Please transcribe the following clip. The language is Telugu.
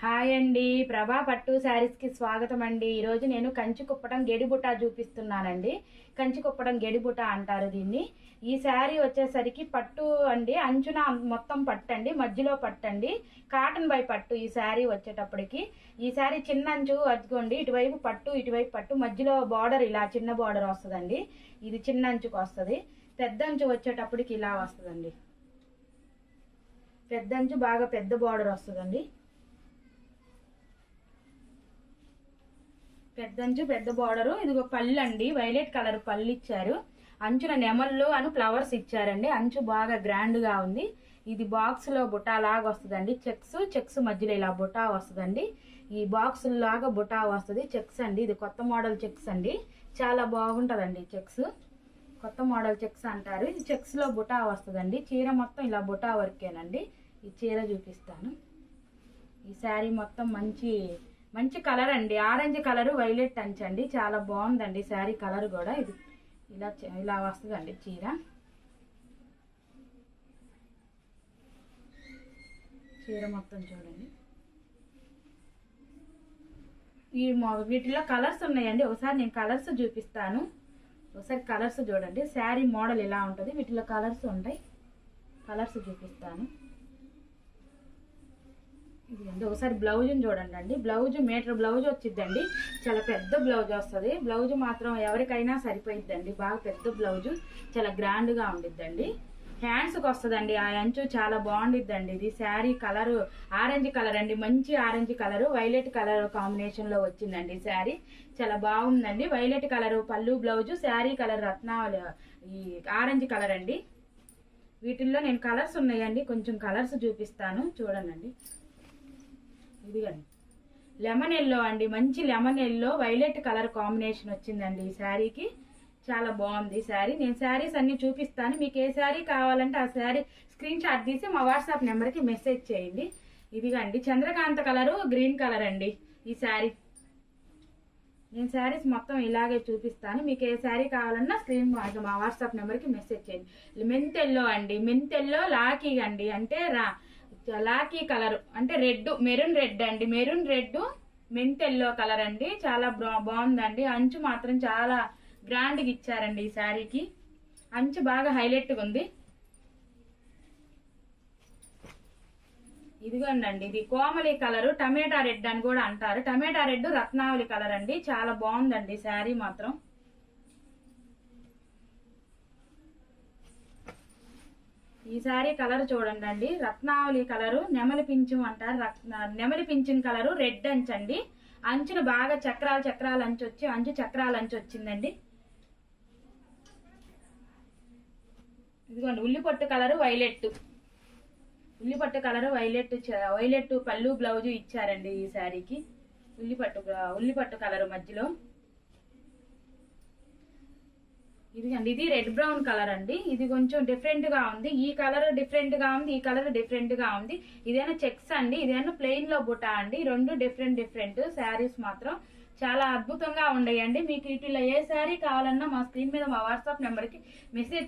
హాయ్ అండి, ప్రభా పట్టు శారీస్ కి స్వాగతం అండి. ఈరోజు నేను కంచి కుప్పటం గెడిబుట్ట చూపిస్తున్నానండి. కంచి కుప్పటం గెడిబుట్ట అంటారు దీన్ని. ఈ శారీ వచ్చేసరికి పట్టు అండి, అంచున మొత్తం పట్టండి, మధ్యలో పట్టండి, కాటన్ బై పట్టు. ఈ శారీ వచ్చేటప్పటికి ఈ శారీ చిన్న అంచు అద్దుకోండి, ఇటువైపు పట్టు ఇటువైపు పట్టు, మధ్యలో బార్డర్ ఇలా చిన్న బార్డర్ వస్తుందండి. ఇది చిన్న అంచుకు వస్తుంది. పెద్ద అంచు వచ్చేటప్పటికి ఇలా వస్తుందండి. పెద్ద అంచు బాగా పెద్ద బార్డర్ వస్తుందండి. పెద్దంచు పెద్ద బార్డరు. ఇదిగో పళ్ళు అండి, వైలెట్ కలర్ పళ్ళు ఇచ్చారు. అంచున నెమళ్ళు అని ఫ్లవర్స్ ఇచ్చారండి. అంచు బాగా గ్రాండ్ గా ఉంది. ఇది బాక్స్ లో బుటా లాగా వస్తుందండి. చెక్స్ మధ్యలో ఇలా బుటా వస్తుందండి. ఈ బాక్స్ లాగా బుటా వస్తుంది. చెక్స్ అండి, ఇది కొత్త మోడల్ చెక్స్ అండి. చాలా బాగుంటదండి చెక్స్. కొత్త మోడల్ చెక్స్ అంటారు. ఇది చెక్స్ లో బుటా వస్తుందండి. చీర మొత్తం ఇలా బుటా వర్కేనండి. ఈ చీర చూపిస్తాను. ఈ శారీ మొత్తం మంచి కలర్ అండి. ఆరెంజ్ కలర్ వైలెట్ అంచండి. చాలా బాగుందండి శారీ కలర్ కూడా. ఇది ఇలా వస్తుందండి చీర. చీర మొత్తం చూడండి. వీటిలో కలర్స్ ఉన్నాయండి. ఒకసారి నేను కలర్స్ చూపిస్తాను. ఒకసారి కలర్స్ చూడండి. శారీ మోడల్ ఇలా ఉంటుంది. వీటిలో కలర్స్ ఉంటాయి. కలర్స్ చూపిస్తాను. ఇదిగండి, ఒకసారి బ్లౌజ్ చూడండి అండి. బ్లౌజ్ మీటర్ బ్లౌజ్ వచ్చిద్దండి. చాలా పెద్ద బ్లౌజ్ వస్తుంది. బ్లౌజ్ మాత్రం ఎవరికైనా సరిపోయిద్దండి. బాగా పెద్ద బ్లౌజ్, చాలా గ్రాండ్ గా ఉండిద్దండి. హ్యాండ్స్ కి వస్తుందండి. ఆ అంచు చాలా బాగుండిద్దండి. ఇది శారీ కలర్ ఆరెంజ్ కలర్ అండి. మంచి orange colour violet colour combination లో వచ్చిందండి శారీ. చాలా బాగుందండి. వైలెట్ కలర్ పళ్ళు, బ్లౌజ్, శారీ కలర్ రత్నావళి ఈ ఆరెంజ్ కలర్ అండి. వీటిల్లో నేను కలర్స్ ఉన్నాయండి. కొంచెం కలర్స్ చూపిస్తాను చూడండి. ఇదిగండి, లెమన్ ఎల్లో అండి. మంచి lemon yellow violet colour combination వచ్చిందండి ఈ శారీకి. చాలా బాగుంది శారీ. నేను శారీస్ అన్ని చూపిస్తాను. మీకు ఏ శారీ కావాలంటే ఆ శారీ స్క్రీన్ షాట్ తీసి మా వాట్సాప్ నెంబర్కి మెసేజ్ చేయండి. ఇదిగండి, చంద్రకాంత కలరు గ్రీన్ కలర్ అండి ఈ శారీ. నేను శారీస్ మొత్తం ఇలాగే చూపిస్తాను. మీకు ఏ శారీ కావాలన్నా స్క్రీన్ మా వాట్సాప్ నెంబర్కి మెసేజ్ చేయండి. మెంతెల్లో అండి. మెంతెల్లో లాకీ అండి, అంటే లాకీ కలర్ అంటే రెడ్, మెరూన్ రెడ్ అండి. మెరూన్ రెడ్ మెంతెల్లో కలర్ అండి. చాలా బాగుందండి. అంచు మాత్రం చాలా గ్రాండ్ గా ఇచ్చారండి ఈ శారీకి. అంచు బాగా హైలైట్ గా ఉంది. ఇదిగోండి, ఇది కోమలి కలర్, టమాటా రెడ్ అని కూడా అంటారు. టమాటా రెడ్ రత్నావళి కలర్ అండి. చాలా బాగుందండి శారీ మాత్రం. ఈ శారీ కలర్ చూడండి అండి. రత్నావళి కలరు, నెమలి పింఛం అంటారు. నెమలి పింఛం కలరు రెడ్ అంచండి. అంచున బాగా చక్రాలు అంచు వచ్చి అంచు చక్రాల అంచు వచ్చిందండి. ఇదిగోండి, ఉల్లిపట్టు కలరు వైలెట్. ఉల్లిపట్టు కలరు వైలెట్ పళ్ళు బ్లౌజ్ ఇచ్చారండి ఈ శారీకి. ఉల్లిపట్టు కలరు మధ్యలో. ఇదిగండి, ఇది రెడ్ బ్రౌన్ కలర్ అండి. ఇది కొంచెం డిఫరెంట్ గా ఉంది. ఈ కలర్ డిఫరెంట్ గా ఉంది, ఈ కలర్ డిఫరెంట్ గా ఉంది. ఇదేనా చెక్స్ అండి, ఇదేనా ప్లెయిన్ లో బుటా అండి. రెండు డిఫరెంట్ శారీస్ మాత్రం చాలా అద్భుతంగా ఉండయండి. మీకు వీటిలో ఏ శారీ కావాలన్నా మా స్క్రీన్ మీద మా వాట్సాప్ నెంబర్ కి మెసేజ్